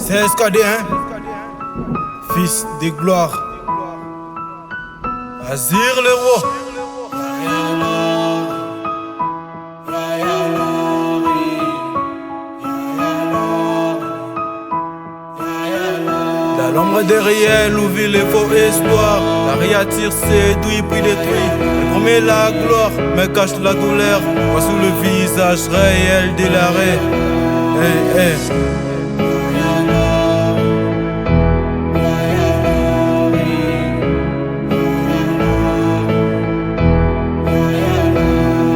C'est SKD, hein? Fils des gloires. Azir le roi. Dans l'ombre des réels où vit les faux espoirs, la rie attire, séduit puis détruit. Elle promet la gloire, mais cache la douleur. Moi sous le visage réel de l'arrêt. Hey, hey.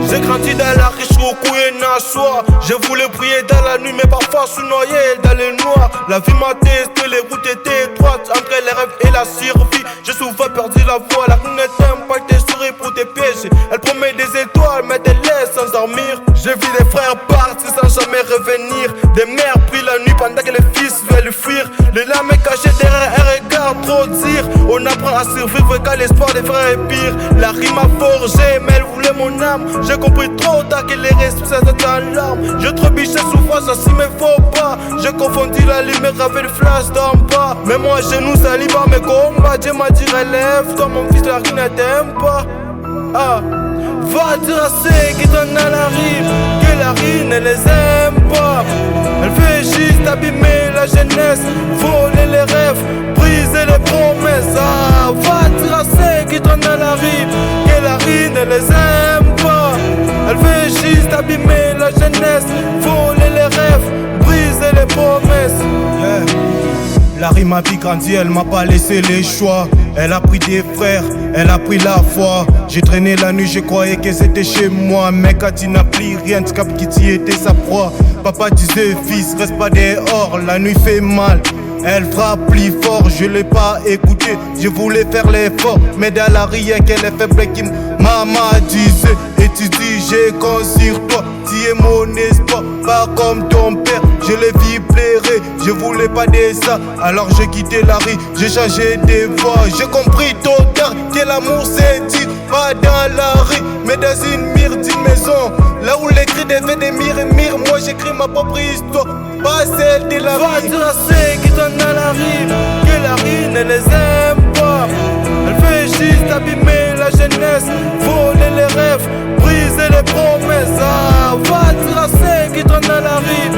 J'ai grandi dans la riche Roku et Nassau. Je voulais prier dans la nuit, mais parfois sous noyé dans les noirs. La vie m'a testé, les routes étaient étroites entre les rêves et la survie. J'ai souvent perdu la voie, la rue ne t'aime pas, t'es souris pour tes pièges. Elle promet des étoiles, mais te laisse sans dormir. J'ai vu des frères partir sans jamais revenir. Des mères prient la nuit pendant que les fils veulent fuir. Les larmes cachées derrière un regard, trop dire. On apprend à survivre quand l'espoir des frères est pire. La rime m'a forgé, mais elle voulait mon âme. J'ai compris trop tard que les responsables étaient en larmes. Je trébuchais souffrance, assis mes faux pas. J'ai confondu la lumière avec le flash d'en bas. Mais moi genoux salis par mes combats. Dieu m'a dit relève-toi, mon fils, la rime ne t'aime pas. Ah. Va dire à ceux qui donnent à la rime que la rime ne les aime pas. Elle veut juste abîmer la jeunesse, voler les rêves, briser les promesses. Ah. Va dire à ceux qui donnent à la rime que la rime ne les aime pas. Elle veut juste abîmer la jeunesse, voler les rêves, briser les promesses. Yeah. La rime a vie grandi, elle m'a pas laissé les choix. Elle a pris des frères, elle a pris la foi. J'ai traîné la nuit, je croyais que c'était chez moi. Mais quand il n'a plus rien, tu captes qui était sa proie. Papa disait fils, reste pas dehors, la nuit fait mal. Elle frappe plus fort, je l'ai pas écouté. Je voulais faire l'effort, mais dans la rien qu'elle est faible qui maman disait. Et tu dis j'ai compte sur toi, tu es mon espoir, pas comme ton père. Je l'ai vu pleurer, je voulais pas de ça. Alors j'ai quitté la rue, j'ai changé de voie. J'ai compris tôt tard que l'amour c'est dit pas dans la rue, mais dans une myrdine maison. Là où les cris deviennent des mire, moi j'écris ma propre histoire, pas celle de la rue. Va dire à ceux qui donnent à la rue que la rue ne les aime pas. Elle veut juste abîmer la jeunesse, voler les rêves, briser les promesses. Ah, va dire à ceux qui donnent à la rue